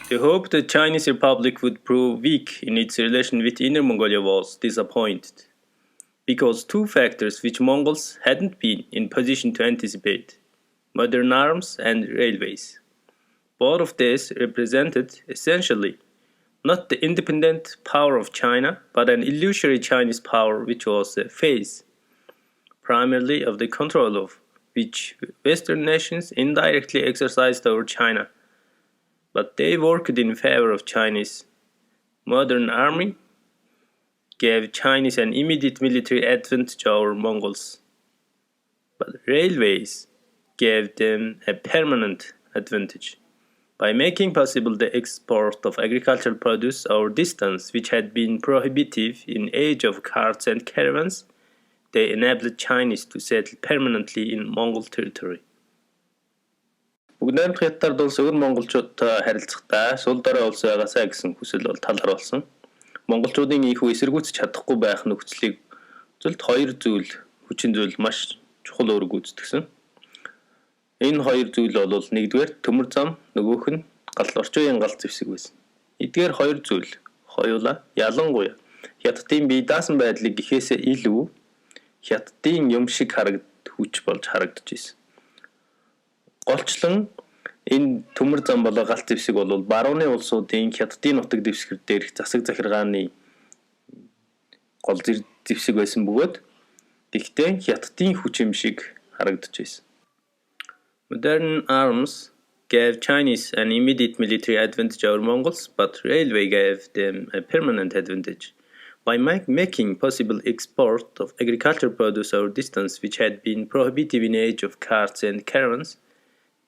The hope the Chinese Republic would prove weak in its relation with Inner Mongolia was disappointed, because two factors which Mongols hadn't been in position to anticipate, modern arms and railways. Both of these represented, essentially, not the independent power of China, but an illusory Chinese power which was a phase, primarily of the control of which Western nations indirectly exercised over China. But they worked in favor of Chinese. Modern army gave Chinese an immediate military advantage over Mongols, but railways gave them a permanent advantage by making possible the export of agricultural produce over distance which had been prohibitive in age of carts and caravans. They enabled Chinese to settle permanently in Mongol territory. Бүгд хятад улс өвөр монголчуудтай харилцахдаа сул дорой улс байгаасаа гэсэн хүсэл бол талхар болсон. Монголчуудын ийнхүү эсэргүүцэж чадахгүй байх нөхцөлийг зөвлөлт хоёр зүйл, хүчин зүйл маш чухал үүрэг гүйцэтгсэн. Энэ хоёр зүйл бол нэгдүгээр төмөр зам, нөгөөх нь орчин үеийн галт зэвсэг байсан. Эдгээр хоёр зүйл хоёулаа ялангуяа хятадын бие даасан байдлыг гэхээсээ илүү хятадын юм шиг хүч болж харагдаж байсан. Голчлон энэ төмөр зам болоо галт зэвсэг бол барууны улсуудын хятадын нутаг дэвсгэр дээрх засаг захиргааны гол зэвсэг байсан бөгөөд тэгтээ хятадын хүч юм шиг харагдаж байсан. Modern arms gave Chinese an immediate military advantage over Mongols, but railway gave them a permanent advantage by making possible export of agricultural produce over distance which had been prohibitive in age of carts and caravans.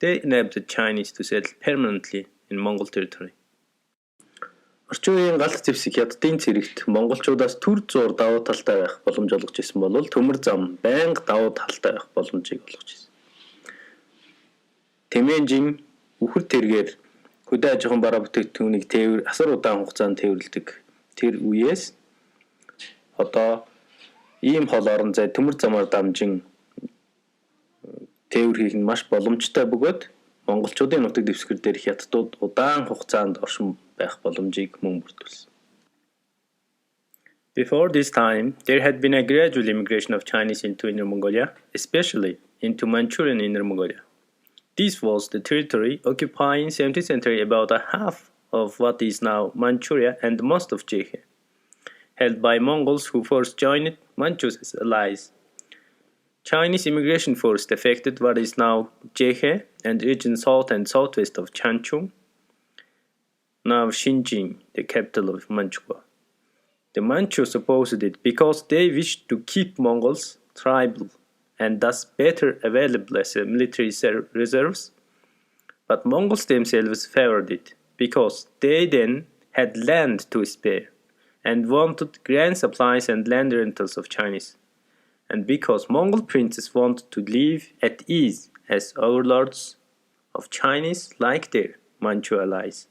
They enabled Chinese to settle permanently in Mongol territory. Орчин үеийн галт зэвсэг хятадын цэрэгт монголчуудаас төр зур давуу талтай байх боломж олгож ирсэн бол төмөр зам байнга давуу талтай байх боломжийг олгож ирсэн. Тэмээжин үхэр тэргээр хөдөө аж ахуйн бараа бүтээгдэхүүнийг тээвэр асар удаан хугацаанд тээвэрлэдэг тэр үеэс одоо ийм хол орон зай төмөр замаар дамжин тээвэр хийх нь маш боломжтой бөгөөд монголчуудын нутаг дэвсгэр дээр хятадууд удаан хугацаанд оршин байх боломжийг мөн бүрдүүлсэн. Before this time, there had been a gradual immigration of Chinese into Inner Mongolia, especially into Manchurian Inner Mongolia. This was the territory occupying 17th century about a half of what is now Manchuria and most of Chechnya, held by Mongols who first joined Manchus as allies. Chinese immigration first affected what is now Chechnya and region south and southwest of Chanchung, now Xinjiang, the capital of Manchukuo. The Manchus opposed it because they wished to keep Mongols tribal and thus better available as military reserves, but Mongols themselves favored it because they then had land to spare and wanted grand supplies and land rentals of Chinese, and because Mongol princes wanted to live at ease as overlords of Chinese like their Manchu allies.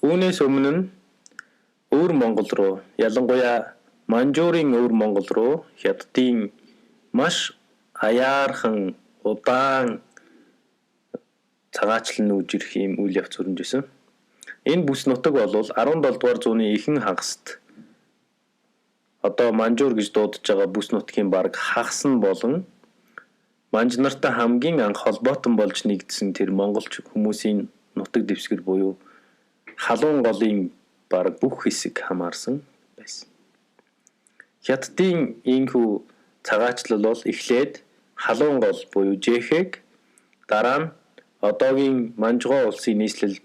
Үүнээс өмнө нь өвөр Монгол руу, ялангуяа Манжуурын өвөр Монгол руу хятадын маш аяархан удаан цагаачлан нүүж ирэх юм үйл явц өрнөжсэн. Энэ бүс нутаг бол 17 дугаар зууны ихэнх хагаст одоо Манжуур гэж дуудаж байгаа бүс нутгийн бараг хагас нь болон манж нартай хамгийн анх холбоотон болж нэгдсэн тэр монголч хүмүүсийн нутаг дэвсгэр буюу халуун голын бараг бүх хэсэг хамаарсан байсан. Хятадын ийнхүү цагаачлал бол эхлээд халуун гол буюу Жэхэг, дараа нь одоогийн Манжгоо улсын нийслэл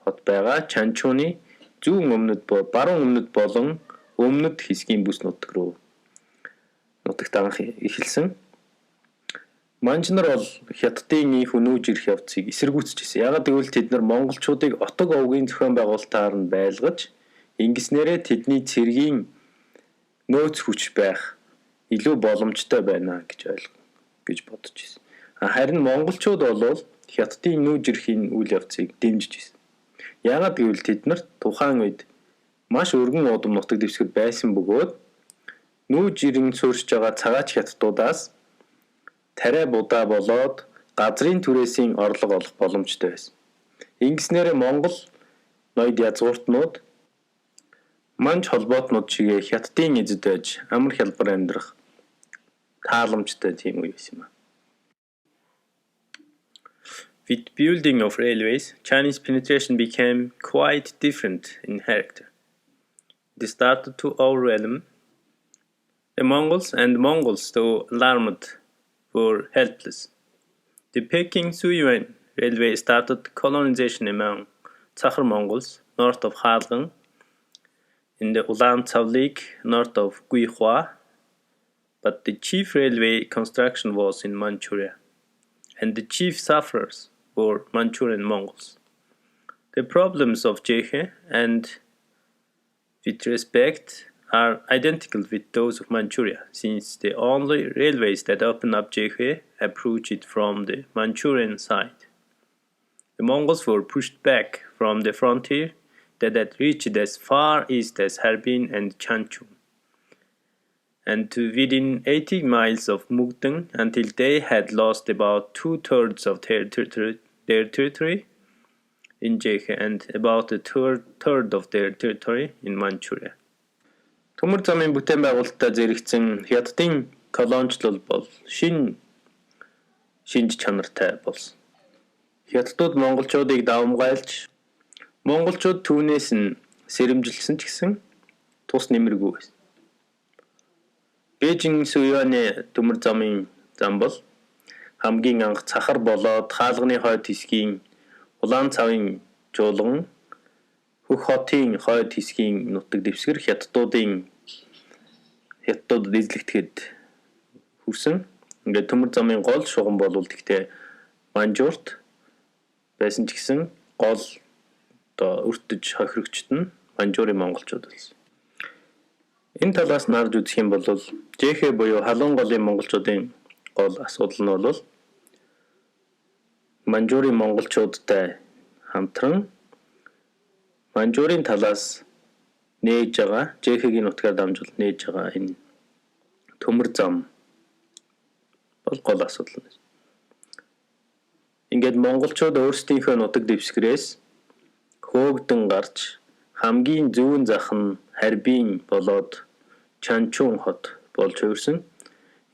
хот байгаа Чанчууны зүүн өмнөд баруун өмнөд болон өмнөд хэсгийн бүс нутаг руу нутагт анх эхэлсэн. Манж нар бол хятадын ийнхүү нүүж ирэх явцыг эсэргүүцэж ирсэн. Яагаад гэвэл тэд нар монголчуудыг отог овгийн зохион байгуулалтаар нь байлгаж ингэснээрээ тэдний цэргийн нөөц хүч байх илүү боломжтой байна гэж бодож ирсэн. Харин монголчууд бол хятадын нүүж ирэхийн үйл явцыг дэмжиж ирсэн. Яагаад гэвэл тэд нар тухайн үед маш өргөн удам нутаг дэвсгэр байсан бөгөөд нүүж ирэн суурьж байгаа цагаач хятадуудаас тариа будаа болоод газрын түрээсийн орлого олох боломжтой байсан. Ингэснээр Монгол ноёд язгууртнууд манж холбоотнууд чигээ хятадын эзэд байж амар хялбар амьдрах тааламжтай тийм үе байсан юм. With building of railways, Chinese penetration became quite different in character. It started to overwhelm the Mongols, and Mongols, though alarmed, were helpless. The Peking-Suyuan railway started colonization among Tsakar Mongols north of Khalkhin, in the Ulan Tsavlik north of Guihua, but the chief railway construction was in Manchuria, and the chief sufferers were Manchurian Mongols. The problems of Jehe and with respect are identical with those of Manchuria, since the only railways that open up Jehe approach it from the Manchurian side. The Mongols were pushed back from the frontier that had reached as far east as Harbin and Chanchu, and to within 80 miles of Mukden until they had lost about 2/3 of their territory in Jehe and about a third of their territory in Manchuria. Төмөр замын бүтээн байгуулалтад зэрэгцэн хятадын колоничлол бол шинж чанартай болсон. Хятадууд монголчуудыг давамгайлж, монголчууд түүнээс нь сэрэмжилсэн ч гэсэн тус нэмэргүй байсан. Бээжин-Сюяны төмөр замын зам бол хамгийн анх Цахар болоод Хаалганы хойд хэсгийн Улаан цавын жуулган Хөх хотын хойд хэсгийн нутаг дэвсгэр хятадууд эзлэгдэхэд хүрсэн. Ингээд төмөр замын гол шугам болвол тэгтээ Манжуурт байсан ч гэсэн гол өртөж хохирогчд нь Манжуурын монголчууд байсан. Энэ талаас нь харж үзэх юм бол Жэхэ буюу халуун голын монголчуудын гол асуудал нь бол Манжуурын монголчуудтай хамтран Манжуурын талаас нээж байгаа Жэхэгийн нутгаар дамжуул нээж байгаа энэ төмөр зам бол гол асуудал нь. Ингээд монголчууд өөрсдийнхөө нутаг дэвсгэрээс хөөгдөн гарч хамгийн зүүн зах нь Харбин болоод Чанчун хот болж хувирсан.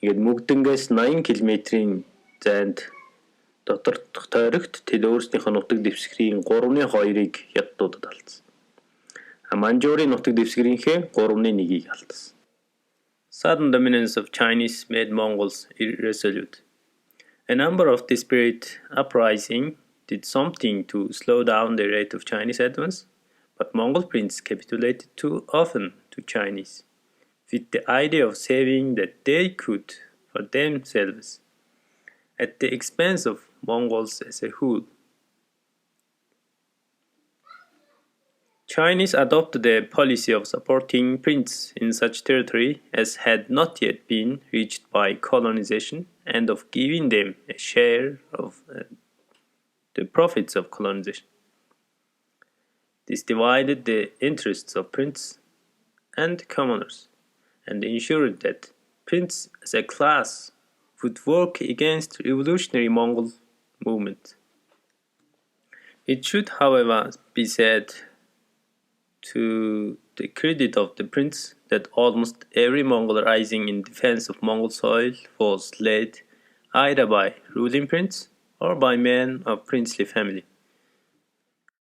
Ингээд Мөгдөнгээс 80 км-ийн зайд дотор тойрогт тэд өөрсдийнхөө нутаг дэвсгэрийн 3/2-ыг хятадуудад алдсан. Манжуурын нутаг дэвсгэрийнхээ 3/1-ийг алдсан. Sudden dominance of Chinese made Mongols irresolute. A number of desperate uprisings did something to slow down the rate of Chinese advance, but Mongol princes capitulated too often to Chinese, with the idea of saving that they could for themselves, at the expense of Mongols as a whole. Chinese adopted a policy of supporting princes in such territory as had not yet been reached by colonization and of giving them a share of the profits of colonization. This divided the interests of princes and commoners and ensured that princes as a class would work against revolutionary Mongol movement. It should, however, be said to the credit of the prince that almost every Mongol rising in defense of Mongol soil was led either by ruling prince or by men of princely family.